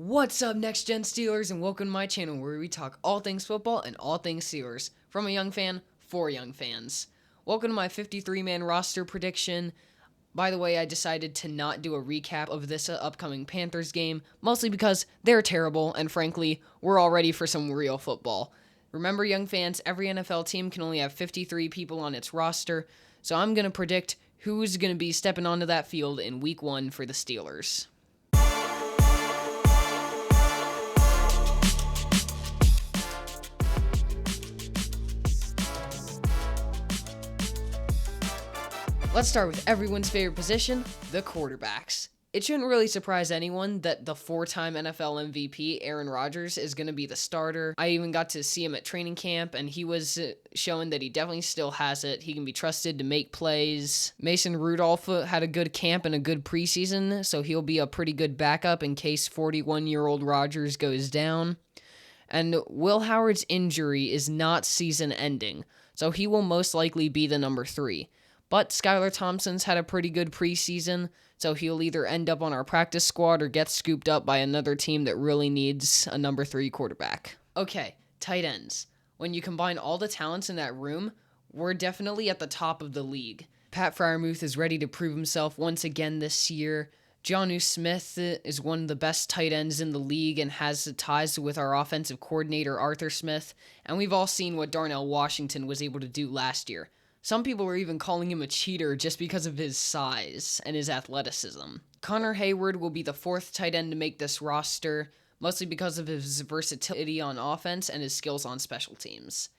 What's up, Next Gen Steelers, and welcome to my channel where we talk all things football and all things Steelers, from a young fan for young fans. Welcome to my 53-man roster prediction. By the way, I decided to not do a recap of this upcoming Panthers game, mostly because they're terrible, and frankly, we're all ready for some real football. Remember, young fans, every NFL team can only have 53 people on its roster, so I'm going to predict who's going to be stepping onto that field in Week 1 for the Steelers. Let's start with everyone's favorite position, the quarterbacks. It shouldn't really surprise anyone that the four-time NFL MVP, Aaron Rodgers, is going to be the starter. I even got to see him at training camp, and he was showing that he definitely still has it. He can be trusted to make plays. Mason Rudolph had a good camp and a good preseason, so he'll be a pretty good backup in case 41-year-old Rodgers goes down. And Will Howard's injury is not season-ending, so he will most likely be the number 3. But Skylar Thompson's had a pretty good preseason, so he'll either end up on our practice squad or get scooped up by another team that really needs a number 3 quarterback. Okay, tight ends. When you combine all the talents in that room, we're definitely at the top of the league. Pat Freiermuth is ready to prove himself once again this year. Jonnu Smith is one of the best tight ends in the league and has ties with our offensive coordinator, Arthur Smith, and we've all seen what Darnell Washington was able to do last year. Some people were even calling him a cheater just because of his size and his athleticism. Connor Heyward will be the 4th tight end to make this roster, mostly because of his versatility on offense and his skills on special teams.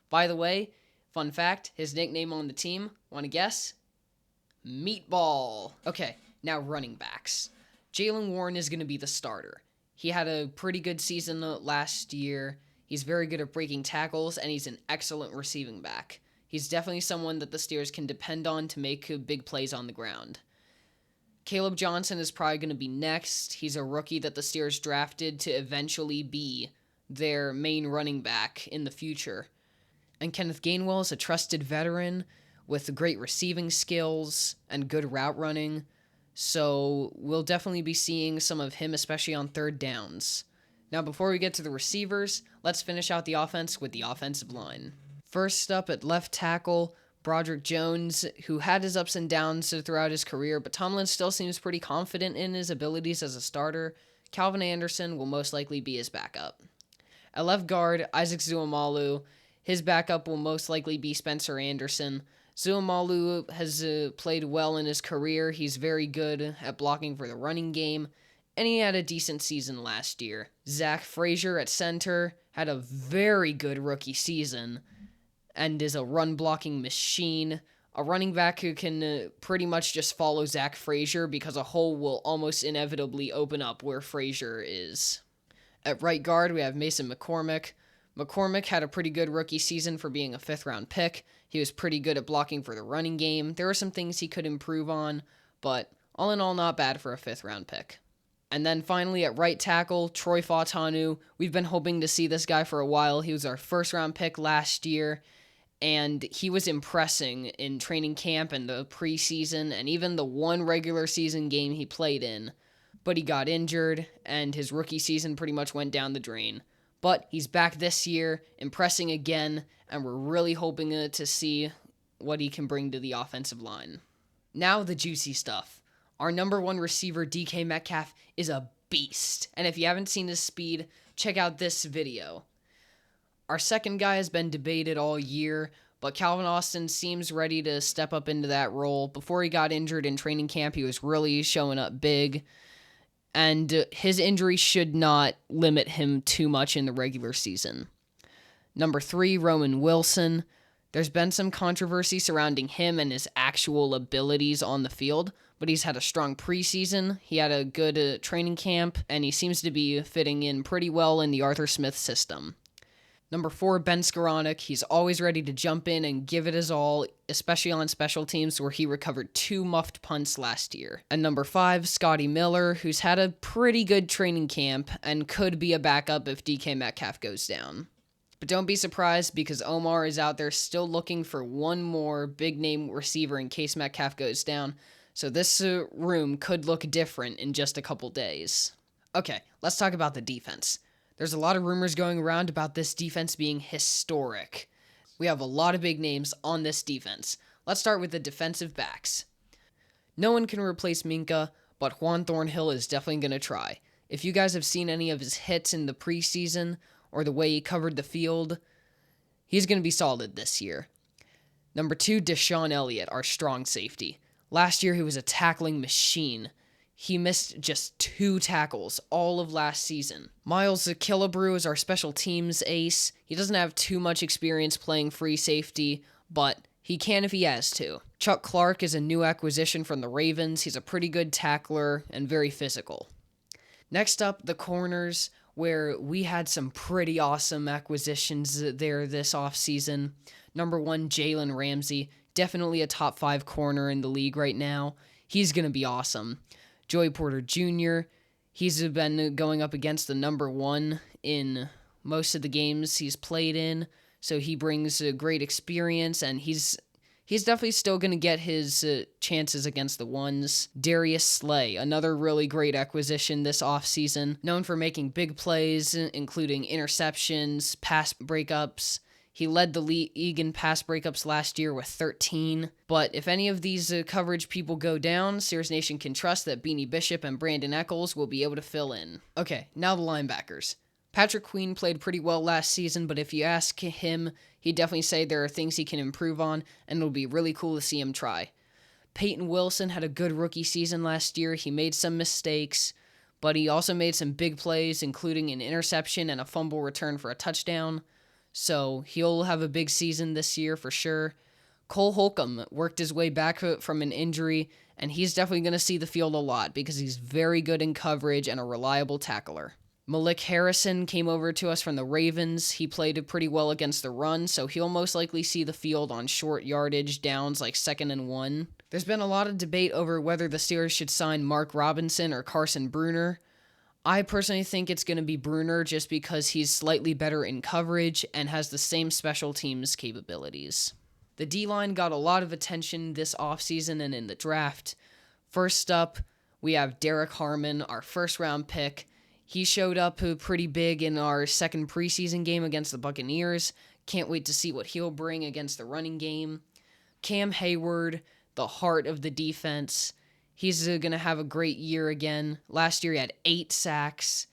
By the way, fun fact, his nickname on the team, want to guess? Meatball. Okay, now running backs. Jaylen Warren is going to be the starter. He had a pretty good season last year. He's very good at breaking tackles, and he's an excellent receiving back. He's definitely someone that the Steelers can depend on to make big plays on the ground. Caleb Johnson is probably going to be next. He's a rookie that the Steelers drafted to eventually be their main running back in the future. And Kenneth Gainwell is a trusted veteran with great receiving skills and good route running. So we'll definitely be seeing some of him, especially on third downs. Now, before we get to the receivers, let's finish out the offense with the offensive line. First up at left tackle, Broderick Jones, who had his ups and downs throughout his career, but Tomlin still seems pretty confident in his abilities as a starter. Calvin Anderson will most likely be his backup. At left guard, Isaac Zuamalu. His backup will most likely be Spencer Anderson. Zuamalu has played well in his career. He's very good at blocking for the running game, and he had a decent season last year. Zach Frazier at center had a very good rookie season and is a run-blocking machine, a running back who can pretty much just follow Zach Frazier because a hole will almost inevitably open up where Frazier is. At right guard, we have Mason McCormick. McCormick had a pretty good rookie season for being a 5th-round pick. He was pretty good at blocking for the running game. There were some things he could improve on, but all in all, not bad for a 5th-round pick. And then finally, at right tackle, Troy Fautanu. We've been hoping to see this guy for a while. He was our 1st-round pick last year, and he was impressing in training camp and the preseason and even the one regular season game he played in. But he got injured, and his rookie season pretty much went down the drain. But he's back this year, impressing again, and we're really hoping to see what he can bring to the offensive line. Now the juicy stuff. Our number 1 receiver, DK Metcalf, is a beast. And if you haven't seen his speed, check out this video. Our second guy has been debated all year, but Calvin Austin seems ready to step up into that role. Before he got injured in training camp, he was really showing up big, and his injury should not limit him too much in the regular season. Number 3, Roman Wilson. There's been some controversy surrounding him and his actual abilities on the field, but he's had a strong preseason, he had a good training camp, and he seems to be fitting in pretty well in the Arthur Smith system. Number 4, Ben Skoranek. He's always ready to jump in and give it his all, especially on special teams where he recovered 2 muffed punts last year. And number 5, Scotty Miller, who's had a pretty good training camp and could be a backup if DK Metcalf goes down. But don't be surprised because Omar is out there still looking for one more big-name receiver in case Metcalf goes down, so this room could look different in just a couple days. Okay, let's talk about the defense. There's a lot of rumors going around about this defense being historic. We have a lot of big names on this defense. Let's start with the defensive backs. No one can replace Minka, but Juan Thornhill is definitely going to try. If you guys have seen any of his hits in the preseason or the way he covered the field, he's going to be solid this year. Number 2, Deshaun Elliott, our strong safety. Last year, he was a tackling machine. He missed just 2 tackles all of last season. Miles Killebrew is our special teams ace. He doesn't have too much experience playing free safety, but he can if he has to. Chuck Clark is a new acquisition from the Ravens. He's a pretty good tackler and very physical. Next up, the corners, where we had some pretty awesome acquisitions there this offseason. Number 1, Jalen Ramsey. Definitely a top 5 corner in the league right now. He's going to be awesome. Joey Porter Jr., he's been going up against the number 1 in most of the games he's played in, so he brings a great experience, and he's definitely still going to get his chances against the ones. Darius Slay, another really great acquisition this offseason, known for making big plays, including interceptions, pass breakups. He led the league in pass breakups last year with 13. But if any of these coverage people go down, Steelers Nation can trust that Beanie Bishop and Brandon Echols will be able to fill in. Okay, now the linebackers. Patrick Queen played pretty well last season, but if you ask him, he'd definitely say there are things he can improve on, and it'll be really cool to see him try. Peyton Wilson had a good rookie season last year. He made some mistakes, but he also made some big plays, including an interception and a fumble return for a touchdown. So he'll have a big season this year for sure. Cole Holcomb worked his way back from an injury, and he's definitely going to see the field a lot because he's very good in coverage and a reliable tackler. Malik Harrison came over to us from the Ravens. He played pretty well against the run, so he'll most likely see the field on short yardage downs like 2nd and 1. There's been a lot of debate over whether the Steelers should sign Mark Robinson or Carson Bruner. I personally think it's going to be Bruner just because he's slightly better in coverage and has the same special teams capabilities. The D-line got a lot of attention this offseason and in the draft. First up, we have Derek Harmon, our first-round pick. He showed up pretty big in our second preseason game against the Buccaneers. Can't wait to see what he'll bring against the running game. Cam Heyward, the heart of the defense. He's going to have a great year again. Last year he had 8 sacks.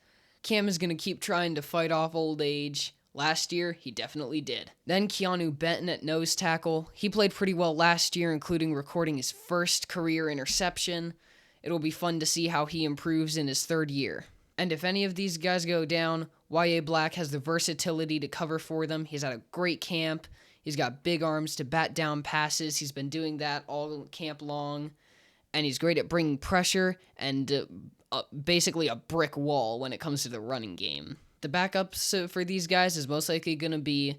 Cam is going to keep trying to fight off old age. Last year, he definitely did. Then Keanu Benton at nose tackle. He played pretty well last year, including recording his first career interception. It'll be fun to see how he improves in his 3rd year. And if any of these guys go down, Y.A. Black has the versatility to cover for them. He's had a great camp. He's got big arms to bat down passes. He's been doing that all camp long. And he's great at bringing pressure and basically a brick wall when it comes to the running game. The backups for these guys is most likely going to be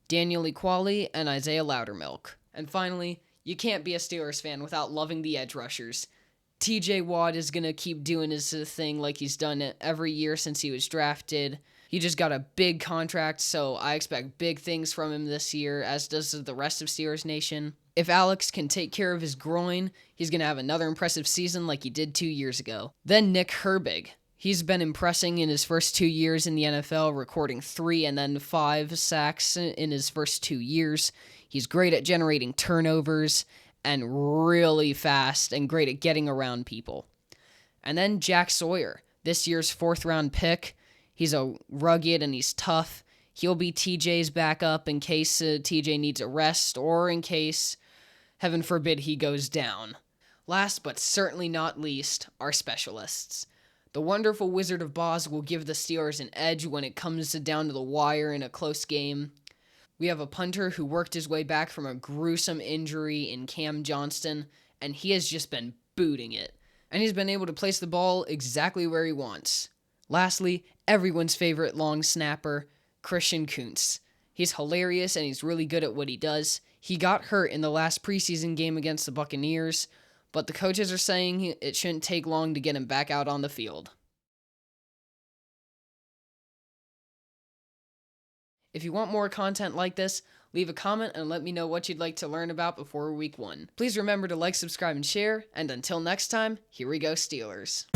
Daniel Equali and Isaiah Loudermilk. And finally, you can't be a Steelers fan without loving the edge rushers. TJ Watt is going to keep doing his thing like he's done it every year since he was drafted. He just got a big contract, so I expect big things from him this year, as does the rest of Steelers Nation. If Alex can take care of his groin, he's going to have another impressive season like he did 2 years ago. Then Nick Herbig. He's been impressing in his first 2 years in the NFL, recording 3 and then 5 sacks in his first 2 years. He's great at generating turnovers and really fast and great at getting around people. And then Jack Sawyer, this year's 4th-round pick. He's a rugged and he's tough. He'll be TJ's backup in case TJ needs a rest or in case, heaven forbid, he goes down. Last but certainly not least, our specialists. The wonderful Wizard of Oz will give the Steelers an edge when it comes down to the wire in a close game. We have a punter who worked his way back from a gruesome injury in Cam Johnston, and he has just been booting it. And he's been able to place the ball exactly where he wants. Lastly, everyone's favorite long snapper, Christian Kuntz. He's hilarious and he's really good at what he does. He got hurt in the last preseason game against the Buccaneers, but the coaches are saying it shouldn't take long to get him back out on the field. If you want more content like this, leave a comment and let me know what you'd like to learn about before week 1. Please remember to like, subscribe, and share, and until next time, here we go Steelers.